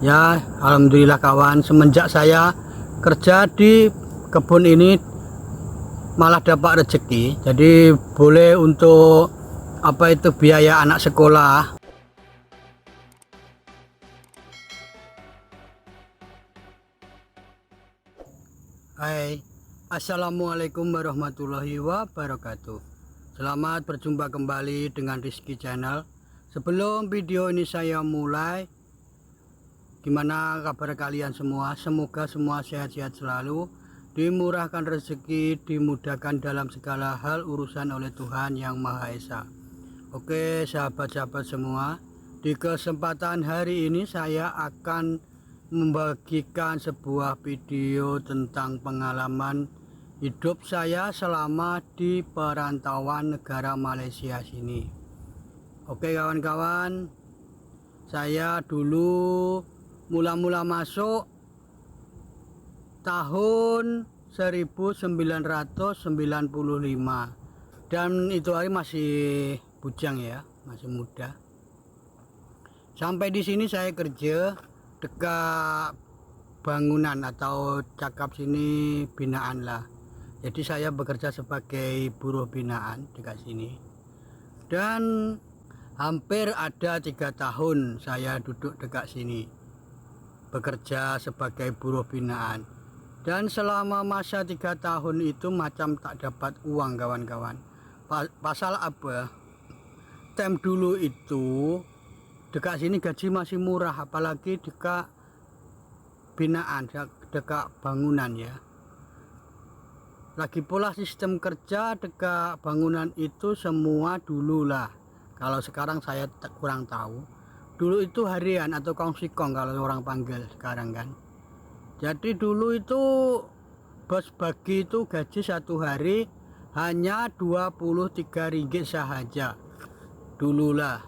Ya, alhamdulillah kawan, semenjak saya kerja di kebun ini malah dapat rezeki. Jadi boleh untuk biaya anak sekolah. Hai, assalamualaikum warahmatullahi wabarakatuh. Selamat berjumpa kembali dengan Rizky Channel. Sebelum video ini saya mulai, gimana kabar kalian semua? Semoga semua sehat-sehat selalu, dimurahkan rezeki, dimudahkan dalam segala hal urusan oleh Tuhan Yang Maha Esa. Oke sahabat-sahabat semua, di kesempatan hari ini saya akan membagikan sebuah video tentang pengalaman hidup saya selama di perantauan negara Malaysia sini. Oke kawan-kawan, saya dulu mula-mula masuk tahun 1995 dan itu hari masih bujang ya, masih muda. Sampai di sini saya kerja dekat bangunan atau cakap sini binaan lah. Jadi saya bekerja sebagai buruh binaan dekat sini. Dan hampir ada 3 tahun saya duduk dekat sini bekerja sebagai buruh binaan. Dan selama masa 3 tahun itu macam tak dapat uang kawan-kawan. Pasal apa? Tem dulu itu dekat sini gaji masih murah, apalagi dekat binaan, dekat bangunan ya. Lagi pula sistem kerja dekat bangunan itu semua dulu lah. Kalau sekarang saya kurang tahu. Dulu itu harian atau kongsikong kalau orang panggil sekarang kan. Jadi dulu itu bos bagi itu gaji satu hari hanya 23 ringgit sahaja. Dululah.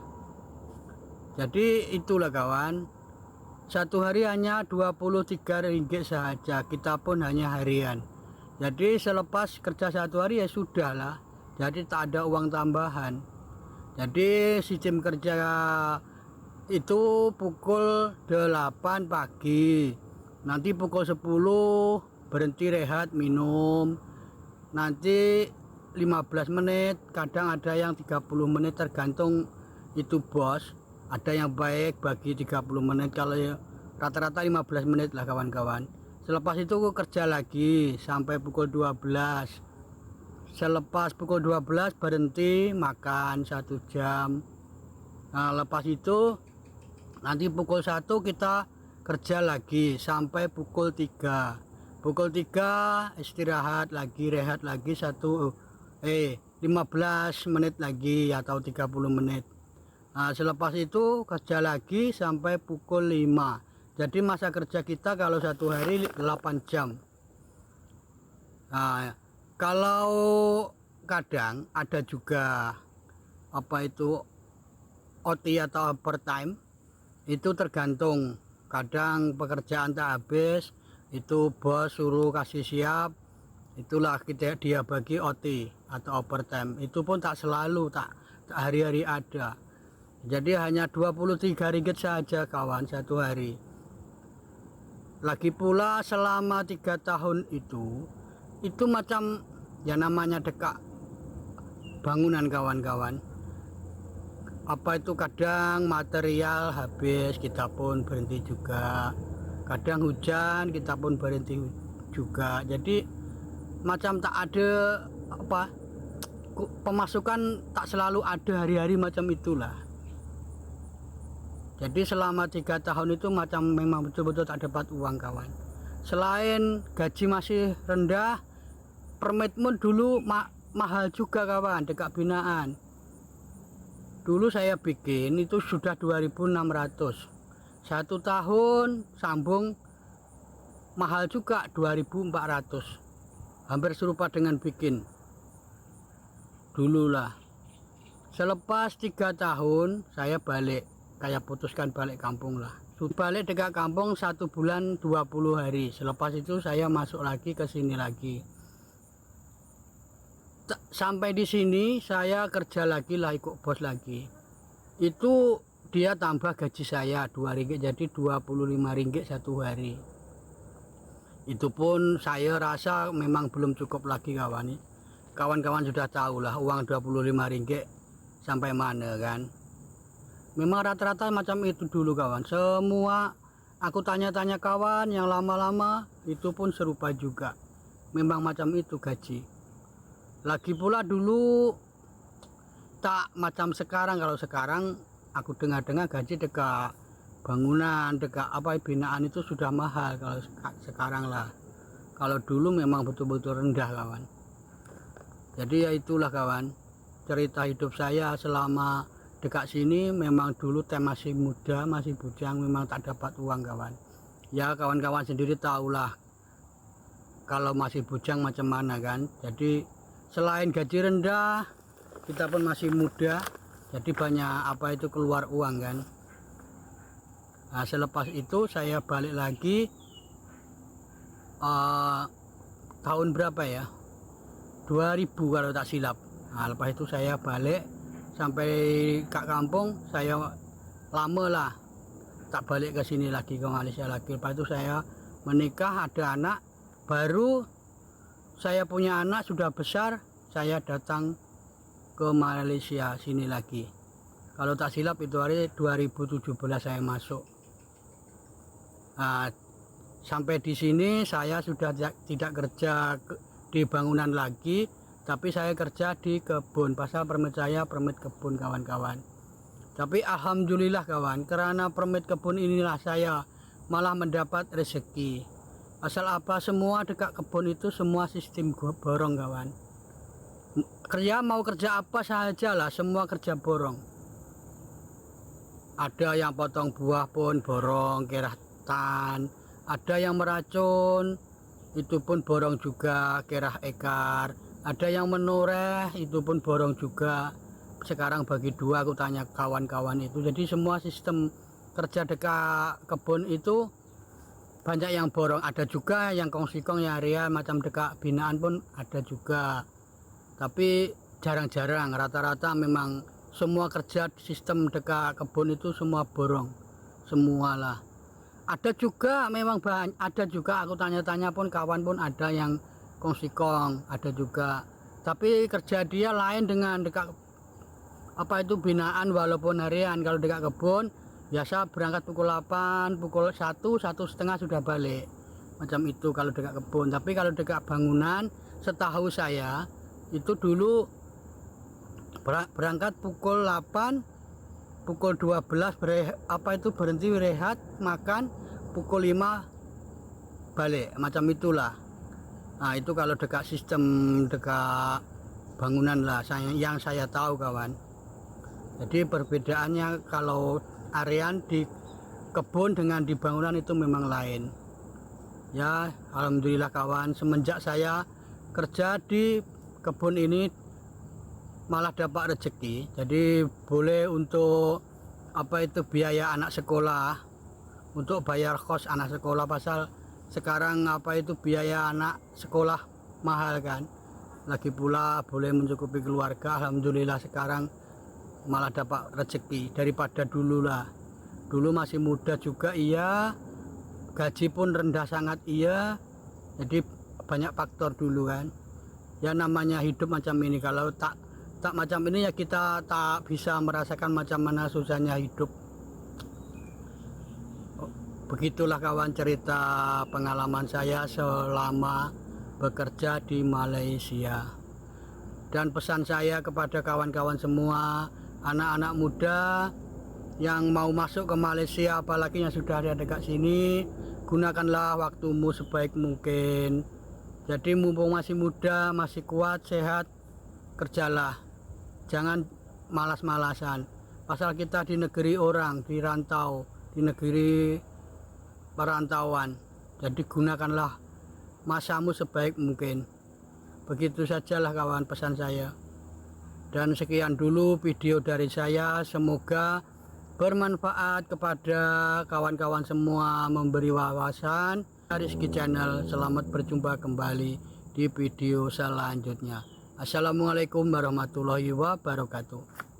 Jadi itulah kawan, satu hari hanya 23 ringgit sahaja, kita pun hanya harian. Jadi selepas kerja satu hari ya sudah lah, jadi tak ada uang tambahan. Jadi sistem kerja itu pukul 8 pagi, nanti pukul 10 berhenti rehat minum, nanti 15 menit, kadang ada yang 30 menit tergantung itu bos. Ada yang baik bagi 30 menit, kalau rata-rata 15 menit lah kawan-kawan. Selepas itu kerja lagi sampai pukul 12. Selepas pukul 12 berhenti makan 1 jam. Nah lepas itu nanti pukul 1 kita kerja lagi sampai pukul 3. Pukul 3 istirahat lagi, rehat lagi 15 menit lagi atau 30 menit. Nah selepas itu kerja lagi sampai pukul 5. Jadi masa kerja kita kalau satu hari 8 jam. Nah kalau kadang ada juga OT atau overtime, itu tergantung. Kadang pekerjaan tak habis, itu bos suruh kasih siap, itulah dia bagi OT atau overtime. Itu pun tak selalu, tak hari-hari ada. Jadi hanya 23 ringgit saja kawan satu hari. Lagi pula selama 3 tahun itu macam ya namanya dekat bangunan kawan-kawan. Kadang material habis kita pun berhenti juga. Kadang hujan kita pun berhenti juga. Jadi macam tak ada pemasukan, tak selalu ada hari-hari macam itulah. Jadi selama 3 tahun itu macam memang betul-betul tak dapat uang kawan. Selain gaji masih rendah, permitmu dulu mahal juga kawan dekat binaan. Dulu saya bikin itu sudah 2.600. 1 tahun sambung mahal juga 2.400. Hampir serupa dengan bikin dulu lah. Selepas 3 tahun saya balik, kayak putuskan balik kampung lah. Balik dekat kampung 1 bulan 20 hari. Selepas itu saya masuk lagi ke sini lagi. Sampai di sini saya kerja lagi lah, ikut bos lagi. Itu dia tambah gaji saya 2 ringgit, jadi 25 ringgit satu hari. Itu pun saya rasa memang belum cukup lagi kawan. Kawan-kawan sudah tahu lah uang 25 ringgit sampai mana kan. Memang rata-rata macam itu dulu kawan. Semua aku tanya-tanya kawan yang lama-lama itu pun serupa juga. Memang macam itu gaji. Lagi pula dulu tak macam sekarang. Kalau sekarang aku dengar-dengar gaji dekat bangunan, dekat apa binaan itu sudah mahal. Kalau sekarang lah. Kalau dulu memang betul-betul rendah kawan. Jadi ya itulah kawan, cerita hidup saya selama dekat sini. Memang dulu masih muda, masih bujang, memang tak dapat uang kawan. Ya kawan-kawan sendiri tahulah kalau masih bujang macam mana kan. Jadi selain gaji rendah, kita pun masih muda, jadi banyak apa itu keluar uang kan. Nah, selepas itu saya balik lagi tahun berapa ya, 2000 kalau tak silap. Nah, lepas itu saya balik sampai ke kampung. Saya lama lah tak balik ke sini lagi, ke Malaysia lagi. Lepas itu saya menikah, ada anak. Baru saya punya anak sudah besar, saya datang ke Malaysia sini lagi. Kalau tak silap itu hari 2017 saya masuk. Nah, sampai di sini saya sudah tidak kerja di bangunan lagi, tapi saya kerja di kebun. Pasal permit saya permit kebun kawan-kawan. Tapi alhamdulillah kawan, karena permit kebun inilah saya malah mendapat rezeki. Asal apa, semua dekat kebun itu semua sistem borong kawan. Mau kerja apa saja lah, semua kerja borong. Ada yang potong buah pun borong, kerah tan. Ada yang meracun, itu pun borong juga, kerah ekar. Ada yang menoreh, itu pun borong juga. Sekarang bagi dua, aku tanya kawan-kawan itu. Jadi semua sistem kerja dekat kebun itu banyak yang borong. Ada juga yang kongsikong ya area macam dekat binaan pun ada juga. Tapi jarang-jarang, rata-rata memang semua kerja sistem dekat kebun itu semua borong. Semualah. Ada juga memang banyak, ada juga aku tanya-tanya pun kawan pun ada yang kongsikong, ada juga. Tapi kerja dia lain dengan dekat apa itu binaan walaupun harian. Kalau dekat kebun biasa berangkat pukul 8, pukul 1, 1:30 sudah balik. Macam itu kalau dekat kebun. Tapi kalau dekat bangunan, setahu saya itu dulu berangkat pukul 8, pukul 12 berhenti rehat, makan, pukul 5 balik. Macam itulah. Nah, itu kalau dekat sistem dekat bangunan lah yang saya tahu kawan. Jadi perbedaannya kalau arean di kebun dengan di bangunan itu memang lain. Ya alhamdulillah kawan, semenjak saya kerja di kebun ini malah dapat rezeki. Jadi boleh untuk apa itu biaya anak sekolah, untuk bayar kos anak sekolah. Pasal sekarang apa itu biaya anak sekolah mahal kan. Lagi pula boleh mencukupi keluarga. Alhamdulillah sekarang malah dapat rezeki daripada dulu lah. Dulu masih muda juga iya, gaji pun rendah sangat iya. Jadi banyak faktor dulu kan. Ya namanya hidup macam ini, kalau tak macam ini ya kita tak bisa merasakan macam mana susahnya hidup. Begitulah kawan cerita pengalaman saya selama bekerja di Malaysia. Dan pesan saya kepada kawan-kawan semua, anak-anak muda yang mau masuk ke Malaysia, apalagi yang sudah ada dekat sini, gunakanlah waktumu sebaik mungkin. Jadi mumpung masih muda, masih kuat, sehat, kerjalah. Jangan malas-malasan. Pasal kita di negeri orang, di rantau, di negeri perantauan. Jadi gunakanlah masamu sebaik mungkin. Begitu sajalah kawan pesan saya. Dan sekian dulu video dari saya, semoga bermanfaat kepada kawan-kawan semua, memberi wawasan. Rizky Channel, selamat berjumpa kembali di video selanjutnya. Assalamualaikum warahmatullahi wabarakatuh.